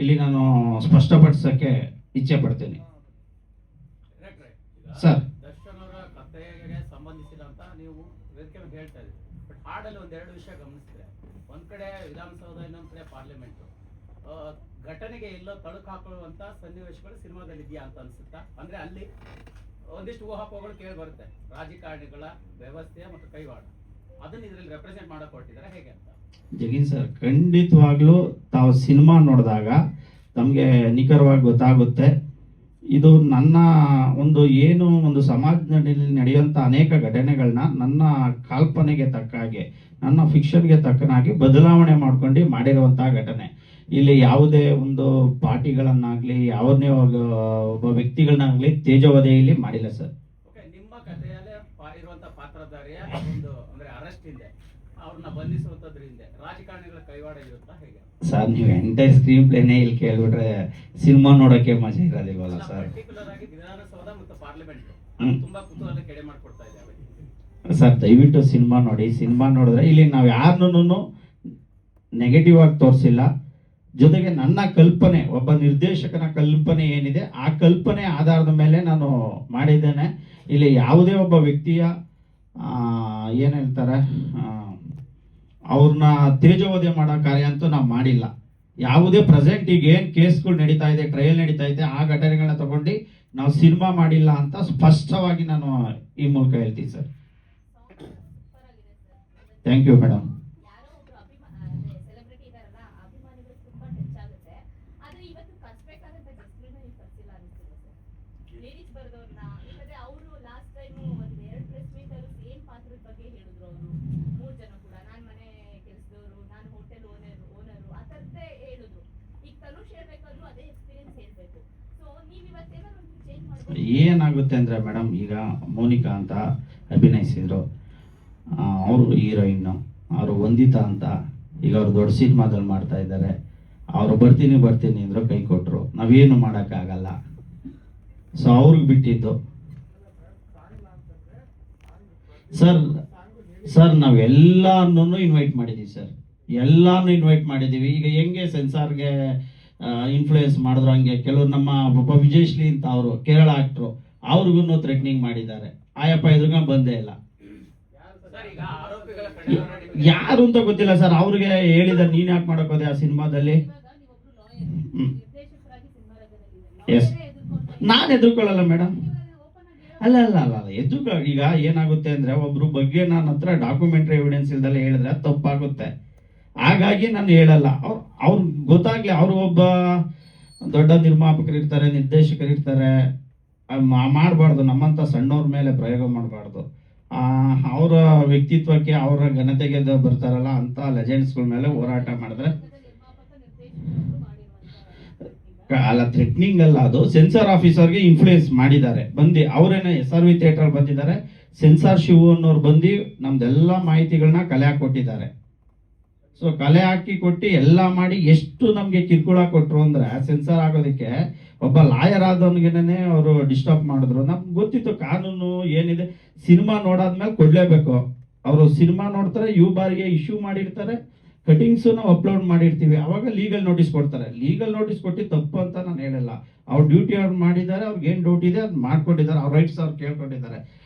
ಇಲ್ಲಿ ನಾನು ಸ್ಪಷ್ಟಪಡಿಸೋಕ್ಕೆ ಇಚ್ಛೆ ಪಡ್ತೀನಿ. ಸರ್, ದರ್ಶನ್ ಅವರ ಕಥೆಗೆ ಸಂಬಂಧಿಸಿದಂತ ನೀವು ವೇದಿಕೆ ಮೇಲೆ ಹೇಳ್ತಾ ಇದ್ದೀರಿ. ಬಟ್ ಹಾಡಲ್ಲಿ ಒಂದೆರಡು ವಿಷಯ ಗಮನಿಸಿದ್ರೆ, ಒಂದ್ ಕಡೆ ವಿಧಾನಸೌಧ, ಇನ್ನೊಂದ್ ಕಡೆ ಪಾರ್ಲಿಮೆಂಟ್, ಘಟನೆಗೆ ಎಲ್ಲೋ ತಳುಕು ಹಾಕೊಳ್ಳುವಂತ ಸನ್ನಿವೇಶಗಳು ಸಿನಿಮಾದಲ್ಲಿ ಇದೆಯಾ ಅಂತ ಅನ್ಸುತ್ತಾ? ಅಂದ್ರೆ ಅಲ್ಲಿ ಒಂದಿಷ್ಟು ಊಹಾಪೋಹಗಳು ಕೇಳಿ ಬರುತ್ತೆ, ರಾಜಕಾರಣಿಗಳ ವ್ಯವಸ್ಥೆ ಮತ್ತು ಕೈವಾಡ, ಅದನ್ನ ಇದರಲ್ಲಿ ರೆಪ್ರೆಸೆಂಟ್ ಮಾಡಕ್ ಹೊರಟಿದ್ದಾರೆ, ಹೇಗೆ ಅಂತ? ಜಗೀನ್ ಸರ್, ಖಂಡಿತವಾಗ್ಲೂ ತಾವು ಸಿನಿಮಾ ನೋಡಿದಾಗ ತಮಗೆ ನಿಖರವಾಗಿ ಗೊತ್ತಾಗುತ್ತೆ. ಇದು ನನ್ನ ಒಂದು ಸಮಾಜದಲ್ಲಿ ನಡೆಯುವಂಥ ಅನೇಕ ಘಟನೆಗಳನ್ನ ನನ್ನ ಕಾಲ್ಪನೆಗೆ ತಕ್ಕ ಹಾಗೆ, ನನ್ನ ಫಿಕ್ಷನ್ಗೆ ತಕ್ಕನಾಗಿ ಬದಲಾವಣೆ ಮಾಡ್ಕೊಂಡು ಮಾಡಿರುವಂತಹ ಘಟನೆ. ಇಲ್ಲಿ ಯಾವುದೇ ಒಂದು ಪಾರ್ಟಿಗಳನ್ನಾಗ್ಲಿ, ಯಾವನ್ನೇ ಒಬ್ಬ ವ್ಯಕ್ತಿಗಳನ್ನಾಗ್ಲಿ ತೇಜೋವಧೆಯಲ್ಲಿ ಮಾಡಿಲ್ಲ ಸರ್. ನಿಮ್ಮ ಕಥೆಯಲ್ಲೇ ಇರುವಂತ ಪಾತ್ರಧಾರಿಯ ಒಂದು ಅಂದ್ರೆ ಅರೆಸ್ಟ್ ಹಿಂದೆ, ಅವ್ರನ್ನ ಬಂಧಿಸುವಂತದ್ರ ಹಿಂದೆ ರಾಜಕಾರಣಿಗಳ ಕೈವಾಡ ಇರುತ್ತಾ, ಹೇಗೆ ಸರ್? ನೀವು ಎಂಟೈರ್ ಸ್ಕ್ರೀನ್ ಪ್ಲೇನೇ ಇಲ್ಲಿ ಕೇಳ್ಬಿಟ್ರೆ ಸಿನಿಮಾ ನೋಡೋಕೆ ಮಜಾ ಇರೋದಿಲ್ವಲ್ಲ ಸರ್? ಪರ್ಟಿಕ್ಯುಲರ್ ಆಗಿ ವಿಧಾನಸೌಧ ಮತ್ತು ಪಾರ್ಲಿಮೆಂಟ್ ತುಂಬಾ ಕುತೂಹಲ ಕೆಡೆ ಮಾಡ್ಕೊಡ್ತಾ ಇದೆ ಸರ್. ದಯವಿಟ್ಟು ಸಿನಿಮಾ ನೋಡಿ. ಸಿನಿಮಾ ನೋಡಿದ್ರೆ ಇಲ್ಲಿ ನಾವು ಯಾರನ್ನೂ ನೆಗೆಟಿವ್ ಆಗಿ ತೋರಿಸಿಲ್ಲ. ಜೊತೆಗೆ ನನ್ನ ಕಲ್ಪನೆ, ಒಬ್ಬ ನಿರ್ದೇಶಕನ ಕಲ್ಪನೆ ಏನಿದೆ ಆ ಕಲ್ಪನೆ ಆಧಾರದ ಮೇಲೆ ನಾನು ಮಾಡಿದ್ದೇನೆ. ಇಲ್ಲಿ ಯಾವುದೇ ಒಬ್ಬ ವ್ಯಕ್ತಿಯ ಏನು ಹೇಳ್ತಾರೆ, ಅವ್ರನ್ನ ತೇಜೋವಧೆ ಮಾಡೋ ಕಾರ್ಯ ಅಂತೂ ನಾವು ಮಾಡಿಲ್ಲ. ಯಾವುದೇ ಪ್ರೆಸೆಂಟ್ ಈಗ ಏನು ಕೇಸ್ಗಳು ನಡೀತಾ ಇದೆ, ಟ್ರಯಲ್ ನಡೀತಾ ಇದೆ, ಆ ಘಟನೆಗಳನ್ನ ತಗೊಂಡು ನಾವು ಸಿನಿಮಾ ಮಾಡಿಲ್ಲ ಅಂತ ಸ್ಪಷ್ಟವಾಗಿ ನಾನು ಈ ಮೂಲಕ ಹೇಳ್ತೀನಿ ಸರ್. Thank you madam. ಏನಾಗುತ್ತೆ ಅಂದರೆ ಮೇಡಮ್, ಈಗ ಮೋನಿಕಾ ಅಂತ ಅಭಿನಯಿಸಿದ್ರು, ಅವರು ಹೀರೋಯಿನ್ನು, ಅವರು ವಂದಿತಾ ಅಂತ ಈಗ ಅವರು ದೊಡ್ಡ ಸಿನಿಮಾದಲ್ಲಿ ಮಾಡ್ತಾ ಇದ್ದಾರೆ. ಅವರು ಬರ್ತೀನಿ ಅಂದರು, ಕೈ ಕೊಟ್ಟರು, ನಾವೇನು ಮಾಡೋಕ್ಕಾಗಲ್ಲ. ಸೊ ಅವ್ರಿಗೆ ಬಿಟ್ಟಿದ್ದು ಸರ್ ನಾವೆಲ್ಲನೂ ಇನ್ವೈಟ್ ಮಾಡಿದ್ದೀವಿ ಸರ್, ಎಲ್ಲಾನು ಇನ್ವೈಟ್ ಮಾಡಿದ್ದೀವಿ. ಈಗ ಹೆಂಗೆ ಸೆನ್ಸಾರ್ಗೆ ಇನ್ಫ್ಲೂಯೆನ್ಸ್ ಮಾಡಿದ್ರು ಹಂಗೆ ಕೆಲವರು ನಮ್ಮ ಒಬ್ಬ ವಿಜಯಶ್ರೀ ಅಂತ ಅವರು ಕೇರಳ ಆಕ್ಟ್ರು, ಅವ್ರಿಗೂ ಥ್ರೆಟ್ನಿಂಗ್ ಮಾಡಿದ್ದಾರೆ. ಆಯಪ್ಪ ಎದುರುಗ ಬಂದೇ ಇಲ್ಲ. ಯಾರು ಅಂತ ಗೊತ್ತಿಲ್ಲ ಸರ್. ಅವ್ರಿಗೆ ಹೇಳಿದ ನೀನ್ ಯಾಕೆ ಮಾಡಕ್ ಹೋದೆ ಆ ಸಿನಿಮಾದಲ್ಲಿ? ಎಸ್, ನಾನು ಎದುರ್ಕೊಳ್ಳಲ್ಲ ಮೇಡಮ್. ಅಲ್ಲ ಈಗ ಏನಾಗುತ್ತೆ ಅಂದ್ರೆ, ಒಬ್ರು ಬಗ್ಗೆ ನನ್ನ ಹತ್ರ ಡಾಕ್ಯುಮೆಂಟ್ರಿ ಎವಿಡೆನ್ಸ್ ಇಲ್ದಲ್ಲ ಹೇಳಿದ್ರೆ ತಪ್ಪಾಗುತ್ತೆ. ಹಾಗಾಗಿ ನಾನು ಹೇಳಲ್ಲ. ಅವ್ರು ಗೊತ್ತಾಗ್ಲಿ, ಅವರು ಒಬ್ಬ ದೊಡ್ಡ ನಿರ್ಮಾಪಕರು ಇರ್ತಾರೆ, ನಿರ್ದೇಶಕರು ಇರ್ತಾರೆ, ಮಾಡಬಾರ್ದು. ನಮ್ಮಂತ ಸಣ್ಣವ್ರ ಮೇಲೆ ಪ್ರಯೋಗ ಮಾಡಬಾರ್ದು. ಅವರ ವ್ಯಕ್ತಿತ್ವಕ್ಕೆ, ಅವರ ಘನತೆಗೆ ಬರ್ತಾರಲ್ಲ ಅಂತ ಲೆಜೆಂಡ್ಸ್ಗಳ ಮೇಲೆ ಹೋರಾಟ ಮಾಡಿದ್ರೆ ಅಲ್ಲ, ಥ್ರೆಟ್ನಿಂಗ್ ಅಲ್ಲ, ಅದು ಸೆನ್ಸಾರ್ ಆಫೀಸರ್ಗೆ ಇನ್ಫ್ಲೂಯೆನ್ಸ್ ಮಾಡಿದ್ದಾರೆ. ಅವರೇನೆ SRV ಥಿಯೇಟರ್ ಬಂದಿದ್ದಾರೆ, ಸೆನ್ಸಾರ್ ಶಿವು ಅನ್ನೋರು ಬಂದು ನಮ್ದೆಲ್ಲ ಮಾಹಿತಿಗಳನ್ನ ಕಲೆ ಹಾಕೊಟ್ಟಿದ್ದಾರೆ. ಸೊ ಕಲೆ ಹಾಕಿ ಕೊಟ್ಟು ಎಲ್ಲ ಮಾಡಿ ಎಷ್ಟು ನಮಗೆ ಕಿರುಕುಳ ಕೊಟ್ಟರು ಅಂದ್ರೆ, ಸೆನ್ಸಾರ್ ಆಗೋದಕ್ಕೆ ಒಬ್ಬ ಲಾಯರ್ ಆದವನಿಗೆನೇ ಅವರು ಡಿಸ್ಟರ್ಬ್ ಮಾಡಿದ್ರು. ನಮ್ಗೆ ಗೊತ್ತಿತ್ತು ಕಾನೂನು ಏನಿದೆ, ಸಿನಿಮಾ ನೋಡಾದ್ಮೇಲೆ ಕೊಡ್ಲೇಬೇಕು. ಅವರು ಸಿನಿಮಾ ನೋಡ್ತಾರೆ, ಬಾರಿಗೆ ಇಶ್ಯೂ ಮಾಡಿರ್ತಾರೆ, ಕಟಿಂಗ್ಸು ನಾವು ಅಪ್ಲೋಡ್ ಮಾಡಿರ್ತೀವಿ, ಅವಾಗ ಲೀಗಲ್ ನೋಟಿಸ್ ಕೊಡ್ತಾರೆ. ಲೀಗಲ್ ನೋಟಿಸ್ ಕೊಟ್ಟು ತಪ್ಪು ಅಂತ ನಾನು ಹೇಳಲ್ಲ. ಅವ್ರ ಡ್ಯೂಟಿ ಅವ್ರು ಮಾಡಿದ್ದಾರೆ, ಅವ್ರಿಗೆ ಏನು ಡ್ಯೂಟಿ ಇದೆ ಅದು ಮಾಡ್ಕೊಂಡಿದ್ದಾರೆ, ಅವ್ರ ರೈಟ್ಸ್ ಅವ್ರು ಕೇಳ್ಕೊಂಡಿದ್ದಾರೆ.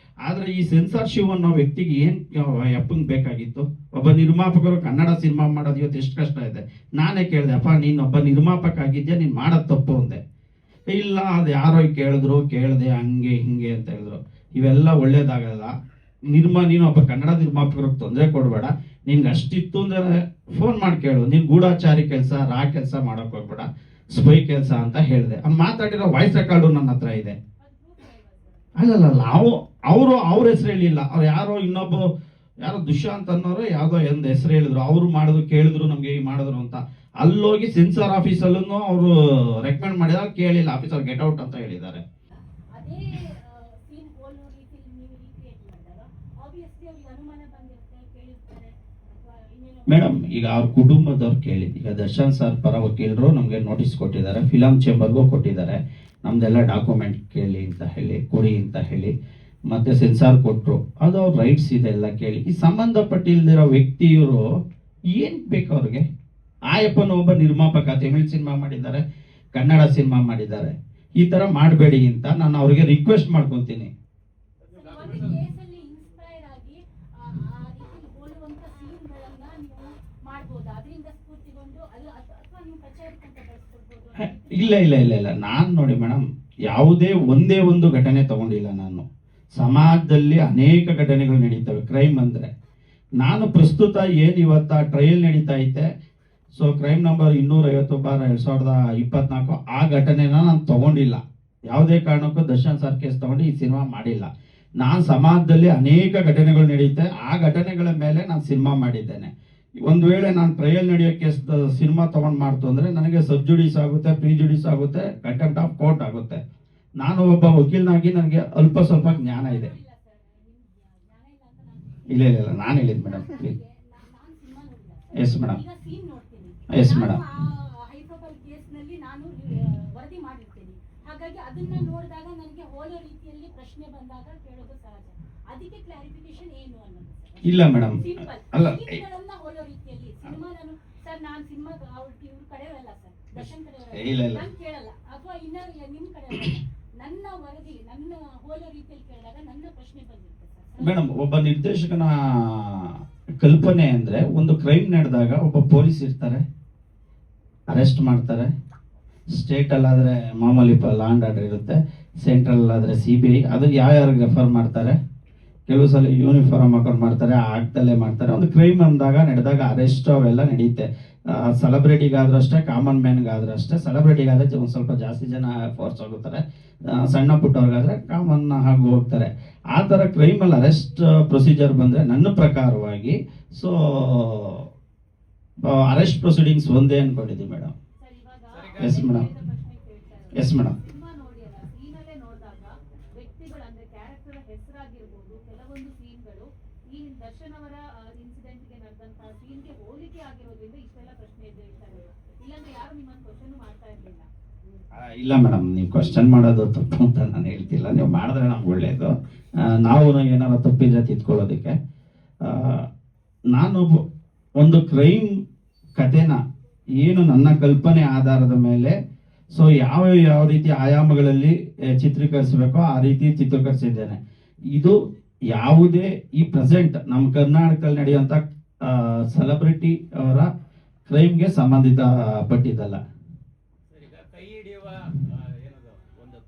ಆದರೆ ಈ ಸೆನ್ಸಾರ್ಶಿಪ್ ಅನ್ನೋ ವ್ಯಕ್ತಿಗೆ ಏನು ಎಪ್ಪಂಗೆ ಬೇಕಾಗಿತ್ತು? ಒಬ್ಬ ನಿರ್ಮಾಪಕರು ಕನ್ನಡ ಸಿನಿಮಾ ಮಾಡೋದು ಇವತ್ತು ಎಷ್ಟು ಕಷ್ಟ ಇದೆ. ನಾನೇ ಕೇಳಿದೆ, ಅಪ್ಪ ನೀನು ಒಬ್ಬ ನಿರ್ಮಾಪಕ ಆಗಿದ್ಯಾ, ನೀನು ಮಾಡೋದು ತಪ್ಪು ಅಂದೆ. ಇಲ್ಲ, ಅದು ಯಾರೋ ಕೇಳಿದೆ ಹಂಗೆ ಹಿಂಗೆ ಅಂತ ಹೇಳಿದ್ರು. ಇವೆಲ್ಲ ಒಳ್ಳೇದಾಗಲ್ಲ. ನೀನು ಒಬ್ಬ ಕನ್ನಡ ನಿರ್ಮಾಪಕರಿಗೆ ತೊಂದರೆ ಕೊಡಬೇಡ. ನಿನ್ಗೆ ಅಷ್ಟಿತ್ತು ಅಂದರೆ ಫೋನ್ ಮಾಡಿ ಕೇಳು. ನೀನು ಗೂಢಾಚಾರಿ ಕೆಲಸ, ಕೆಲಸ ಮಾಡೋಕೆ ಹೋಗ್ಬೇಡ, ಸ್ಪೈ ಕೆಲಸ ಅಂತ ಹೇಳಿದೆ. ಮಾತಾಡಿರೋ ವಾಯ್ಸ್ ರೆಕಾರ್ಡು ನನ್ನ ಹತ್ರ ಇದೆ. ಅಲ್ಲಲ್ಲ, ಅವ್ರ ಹೆಸರು ಹೇಳಿಲ್ಲ. ಅವ್ರು ಯಾರೋ ದುಷ್ಯಂತ್ ಅನ್ನೋರು ಯಾವುದೋ ಒಂದು ಹೆಸರು ಹೇಳಿದ್ರು. ಅವರು ಮಾಡಿದ್ರು, ಕೇಳಿದ್ರು ನಮ್ಗೆ ಈಗ ಮಾಡಿದ್ರು ಅಂತ. ಅಲ್ಲೋಗಿ ಸೆನ್ಸಾರ್ ಆಫೀಸಲ್ಲೂ ಅವರು ರೆಕಮೆಂಡ್ ಮಾಡಿದಾಗ ಕೇಳಿಲ್ಲ, ಆಫೀಸರ್ ಗೆಟ್ ಔಟ್ ಅಂತ ಹೇಳಿದ್ದಾರೆ. ಮೇಡಮ್, ಈಗ ಅವ್ರ ಕುಟುಂಬದವ್ರು ಕೇಳಿದ್, ಈಗ ದರ್ಶನ್ ಸರ್ ಪರ ವಕೀಲರು ನಮಗೆ ನೋಟಿಸ್ ಕೊಟ್ಟಿದ್ದಾರೆ, ಫಿಲಂ ಚೇಂಬರ್ಗೂ ಕೊಟ್ಟಿದ್ದಾರೆ, ನಮ್ದೆಲ್ಲ ಡಾಕ್ಯುಮೆಂಟ್ ಕೇಳಿ ಅಂತ ಹೇಳಿ, ಕೊಡಿ ಅಂತ ಹೇಳಿ, ಮತ್ತೆ ಸೆನ್ಸಾರ್ ಕೊಟ್ಟರು. ಅದು ಅವ್ರ ರೈಟ್ಸ್ ಇದೆ, ಎಲ್ಲ ಕೇಳಿ. ಈ ಸಂಬಂಧಪಟ್ಟಿಲ್ದಿರೋ ವ್ಯಕ್ತಿಯವರು ಏನ್ ಬೇಕು ಅವ್ರಿಗೆ? ಆಯಪ್ಪನ ಒಬ್ಬ ನಿರ್ಮಾಪಕ, ತಮಿಳ್ ಸಿನಿಮಾ ಮಾಡಿದ್ದಾರೆ, ಕನ್ನಡ ಸಿನಿಮಾ ಮಾಡಿದ್ದಾರೆ. ಈ ತರ ಮಾಡಬೇಡಿ ಅಂತ ನಾನು ಅವ್ರಿಗೆ ರಿಕ್ವೆಸ್ಟ್ ಮಾಡ್ಕೊತೀನಿ. ಒಂದು ಕೇಸಲ್ಲಿ ಇನ್ಸ್ಪೈರ್ ಆಗಿ ಆ ರೀತಿ ಹೋಲುವಂತ ಸೀನ್ಗಳನ್ನ ನೀವು ಮಾಡ್ಬೋದಾ? ಅದರಿಂದ ಸ್ಫೂರ್ತಿಗೊಂಡು ಅಥವಾ ನೀವು ಕಚೇರಿ ಅಂತ ಬಳಸ್ಕೊಳ್ಬೋದು? ಇಲ್ಲ, ನಾನು ನೋಡಿ ಮೇಡಮ್, ಯಾವುದೇ ಒಂದೇ ಒಂದು ಘಟನೆ ತಗೊಂಡಿಲ್ಲ ನಾನು. ಸಮಾಜದಲ್ಲಿ ಅನೇಕ ಘಟನೆಗಳು ನಡೀತವೆ ಕ್ರೈಮ್ ಅಂದ್ರೆ. ನಾನು ಪ್ರಸ್ತುತ ಏನು ಇವತ್ತ ಟ್ರಯಲ್ ನಡೀತಾ ಐತೆ, ಸೊ ಕ್ರೈಮ್ ನಂಬರ್ 250/2024 ಆ ಘಟನೆನ ನಾನು ತಗೊಂಡಿಲ್ಲ. ಯಾವುದೇ ಕಾರಣಕ್ಕೂ ದರ್ಶನ್ ಸರ್ ಕೇಸ್ ತಗೊಂಡು ಈ ಸಿನಿಮಾ ಮಾಡಿಲ್ಲ. ನಾನು ಸಮಾಜದಲ್ಲಿ ಅನೇಕ ಘಟನೆಗಳು ನಡೀತೆ, ಆ ಘಟನೆಗಳ ಮೇಲೆ ನಾನು ಸಿನಿಮಾ ಮಾಡಿದ್ದೇನೆ. ಒಂದು ವೇಳೆ ನಾನು ಟ್ರಯಲ್ ನಡೆಯೋ ಕೇಸ್ ಸಿನಿಮಾ ತಗೊಂಡು ಮಾಡ್ತು ಅಂದ್ರೆ ನನಗೆ ಸಬ್ಜುಡಿಸ್ ಆಗುತ್ತೆ, ಪ್ರಿಜುಡಿಸ್ ಆಗುತ್ತೆ, ಕಂಟೆಂಪ್ಟ್ ಆಫ್ ಕೋರ್ಟ್ ಆಗುತ್ತೆ. ನಾನು ಒಬ್ಬ ವಕೀಲನಾಗಿ ನನಗೆ ಅಲ್ಪ ಸ್ವಲ್ಪ ಜ್ಞಾನ ಇದೆ. ಇಲ್ಲ, ನಾನು ಹೇಳಿದ್ madam. Yes madam, yes madam. High profile ಕೇಸ್ನಲ್ಲಿ ನಾನು ವರದಿ ಮಾಡಿರ್ತೀನಿ. ಹಾಗಾಗಿ ಅದನ್ನ ನೋಡಿದಾಗ ನನಗೆ ಹೋಲೋ ರೀತಿಯಲ್ಲಿ ಪ್ರಶ್ನೆ ಬಂದಾಗ ಕೇಳೋದು ಸಹಜ. ಅದಕ್ಕೆ ಕ್ಲಾರಿಫಿಕೇಶನ್ ಏನು ಅನ್ನೋದು ಇಲ್ಲ ಮೇಡಮ್, ಸಿಂಪಲ್. ಅಲ್ಲ ಸೀನ್ಗಳನ್ನ ಹೋಲೋ ರೀತಿಯಲ್ಲಿ ಸಿನಿಮಾ ನಾನು ಸರ್ ನಾನು ಸಿನಿಮಾ ಇವ್ರ ಕಡೆಯವರಲ್ಲ ಸರ್, ದರ್ಶನ್ ಇಲ್ಲ. ಕಡೆಯವರಲ್ಲ, ನಾನು ಕೇಳಲ್ಲ. ಅಥವಾ ಇನ್ನ ನಿಮ್ ಕಡೆಯವರಲ್ಲ, ನನ್ನ ವರದಿ ನನ್ನ ಹೋಲೋ ರೀತಿಯಲ್ಲಿ ಕೇಳಿದಾಗ ನನ್ನ ಪ್ರಶ್ನೆ ಬಂದಿರುತ್ತೆ ಸರ್. ಮೇಡಮ್, ಒಬ್ಬ ನಿರ್ದೇಶಕನ ಕಲ್ಪನೆ ಅಂದ್ರೆ, ಒಂದು ಕ್ರೈಮ್ ನಡೆದಾಗ ಒಬ್ಬ ಪೊಲೀಸ್ ಇರ್ತಾರೆ, ಅರೆಸ್ಟ್ ಮಾಡ್ತಾರೆ. ಸ್ಟೇಟ್ ಅಲ್ಲಾದ್ರೆ ಮಾಮೂಲಿ ಲಾ ಅಂಡ್ ಆರ್ಡರ್ ಇರುತ್ತೆ, ಸೆಂಟ್ರಲ್ ಆದ್ರೆ CBI. ಅದು ಯಾರ್ಯಾರಿಗೆ ರೆಫರ್ ಮಾಡ್ತಾರೆ, ಕೆಲವು ಸಲ ಯೂನಿಫಾರ್ಮ್ ಹಾಕೊಂಡು ಮಾಡ್ತಾರೆ, ಆಗ್ತಲೇ ಮಾಡ್ತಾರೆ. ಒಂದು ಕ್ರೈಮ್ ಅಂದಾಗ ನಡೆದಾಗ ಅರೆಸ್ಟ್ ಅವೆಲ್ಲ ನಡೆಯುತ್ತೆ. ಸೆಲೆಬ್ರಿಟಿಗಾದ್ರೂ ಅಷ್ಟೇ, ಕಾಮನ್ ಮ್ಯಾನ್ಗಾದ್ರೂ ಅಷ್ಟೇ. ಸೆಲೆಬ್ರಿಟಿಗಾದ್ರೆ ಒಂದು ಸ್ವಲ್ಪ ಜಾಸ್ತಿ ಜನ ಫೋರ್ಸ್ ಆಗುತ್ತಾರೆ, ಸಣ್ಣ ಪುಟ್ಟವ್ರಿಗಾದ್ರೆ ಕಾಮನ್ ಆಗಿ ಹೋಗ್ತಾರೆ. ಆ ಥರ ಕ್ರೈಮಲ್ಲಿ ಅರೆಸ್ಟ್ ಪ್ರೊಸೀಜರ್ ಬಂದರೆ ನನ್ನ ಪ್ರಕಾರವಾಗಿ ಸೊ ಅರೆಸ್ಟ್ ಪ್ರೊಸೀಡಿಂಗ್ಸ್ ಒಂದೇ ಅನ್ಕೊಂಡಿದ್ದೀವಿ ಮೇಡಮ್. ಸರ್, ಇವಾಗ ಎಸ್ ಮೇಡಮ್, ಪ್ರಶ್ನೆ ಕೇಳ್ತಾ ಇರೋದು. Yes madam. ಸಿನಿಮಾ ನೋಡಿ ಅಲ್ಲ, ಸೀನಲ್ಲೇ ನೋಡಿದಾಗ ವ್ಯಕ್ತಿಗಳು ಅಂದ್ರೆ ಕ್ಯಾರೆಕ್ಟರ್ ಹೆಸರಾಗಿರ್ಬೋದು, ಕೆಲವೊಂದು ಸೀನ್ಗಳು ಈ ದರ್ಶನ್ ಅವರ ಇನ್ಸಿಡೆಂಟ್ಗೆ ನಡೆದಂತಹ ಸೀನ್ಗೆ ಹೋಲಿಕೆ ಆಗಿರೋದ್ರಿಂದ ಇಷ್ಟೆಲ್ಲ ಪ್ರಶ್ನೆ ಎದ್ದೇಳ್ತಾ ಇರೋದು. ಇಲ್ಲಾಂದ್ರೆ ಯಾರು ನಿಮ್ಮನ್ನು ಕ್ವಶನ್ ಮಾಡ್ತಾ ಇರ್ಲಿಲ್ಲ. ಇಲ್ಲ ಮೇಡಮ್, ನೀವು ಕ್ವಶನ್ ಮಾಡೋದು ತಪ್ಪು ಅಂತ ನಾನು ಹೇಳ್ತಿಲ್ಲ. ನೀವು ಮಾಡಿದ್ರೆ ನಮ್ಗೆ ಒಳ್ಳೇದು. ನಾವು ಏನಾರ ತಪ್ಪಿದ್ರೆ ತಿದ್ಕೊಳ್ಳೋದಕ್ಕೆ. ನಾನು ಒಂದು ಕ್ರೈಮ್ ಕಥೆನ ಏನು ನನ್ನ ಕಲ್ಪನೆ ಆಧಾರದ ಮೇಲೆ ಸೊ ಯಾವ ರೀತಿ ಆಯಾಮಗಳಲ್ಲಿ ಚಿತ್ರೀಕರಿಸಬೇಕೋ ಆ ರೀತಿ ಚಿತ್ರೀಕರಿಸಿದ್ದೇನೆ. ಇದು ಯಾವುದೇ ಈ ಪ್ರೆಸೆಂಟ್ ನಮ್ಮ ಕರ್ನಾಟಕದಲ್ಲಿ ನಡೆಯುವಂಥ ಸೆಲೆಬ್ರಿಟಿ ಅವರ ಕ್ರೈಮ್ಗೆ ಸಂಬಂಧಿತ ಪಟ್ಟಿದ್ದಲ್ಲ. ಈಗ ಕೈ ಹಿಡಿಯುವ ಏನದು ಒಂದು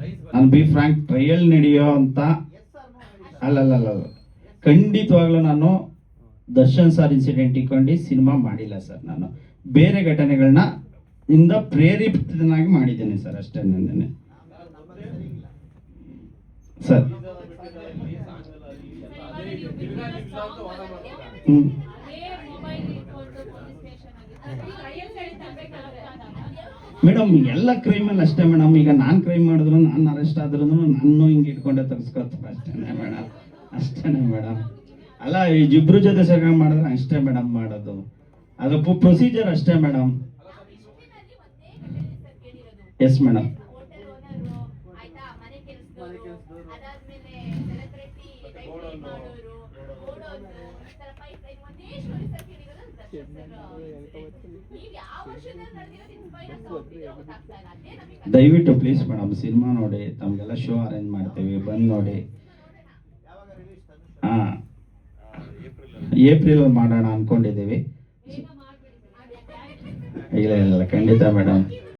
ಲೈಸ್ ನಾನು ಬಿ ಫ್ರಾಂಕ್ ಟ್ರಯಲ್ ನಡೆಯೋ ಅಂತ ಅಲ್ಲಲ್ಲ, ಖಂಡಿತವಾಗ್ಲೂ ನಾನು ದರ್ಶನ್ ಸರ್ ಇನ್ಸಿಡೆಂಟ್ ಇಟ್ಕೊಂಡು ಸಿನಿಮಾ ಮಾಡಿಲ್ಲ ಸರ್. ನಾನು ಬೇರೆ ಘಟನೆಗಳನ್ನ ಇಂದ ಪ್ರೇರೇಪಿತನಾಗಿ ಮಾಡಿದ್ದೇನೆ ಸರ್, ಅಷ್ಟೇ. ನಂದೇನೆ ಸರ್. ಹ್ಮ್ ಮೇಡಮ್, ಎಲ್ಲ ಕ್ರೈಮಲ್ಲಿ ಅಷ್ಟೇ ಮೇಡಮ್. ಈಗ ನಾನು ಕ್ರೈಮ್ ಮಾಡಿದ್ರು, ನಾನು ಅರೆಸ್ಟ್ ಆದ್ರೂ ನಾನು ಹಿಂಗೆ ಇಟ್ಕೊಂಡೆ ತೆಗೆಸ್ಕೊತಾರೆ ಅಷ್ಟೇನೆ ಮೇಡಮ್, ಅಷ್ಟೇನೆ ಮೇಡಮ್. ಅಲ್ಲ, ಈ ಇಬ್ರು ಜೊತೆ ಸೇರ್ಕೊಂಡು ಮಾಡಿದ್ರೆ ಅಷ್ಟೇ ಮೇಡಮ್ ಮಾಡೋದು. ಅದು ಪ್ರೊಸೀಜರ್ ಅಷ್ಟೇ madam. Yes madam. Hotel owner ಆಯ್ತಾ, ಮನೆ ಕೆಲಸದವರು, ಅದಾದ್ಮೇಲೆ ಸೆಲೆಬ್ರಿಟಿ ಲೈಫ್ ಮಾಡೋರು, ಓಡೋದು, ಈ ತರ ಪೈಪ್ ಲೈನ್ ಒಂದೇ ಸ್ಟೋರಿ ಸರ್ ಕೇಳಿರೋದು ದರ್ಶನ್ ಸರ್. ನೀವು ಯಾವ ವರ್ಷದಲ್ಲಿ ನಡೆದಿರೋದು ಇನ್ಸ್ಪೈರ್ ಗೊತ್ತಾಗ್ತಾ ಇಲ್ಲ. ಅದೇ ನಮಗೆ ದಯವಿಟ್ಟು ಪ್ಲೀಸ್ ಮೇಡಮ್ ಸಿನಿಮಾ ನೋಡಿ, ತಮಗೆಲ್ಲ ಶೋ ಅರೇಂಜ್ ಮಾಡ್ತೀವಿ, ಬಂದು ನೋಡಿ. ಹಾಂ, ಏಪ್ರಿಲ್ ಮಾಡೋಣ ಅನ್ಕೊಂಡಿದ್ದೀವಿ. ಬೇಗ ಮಾಡ್ಬಿಡಿ ಸರ್. ಇಲ್ಲ ಖಂಡಿತ ಮೇಡಮ್.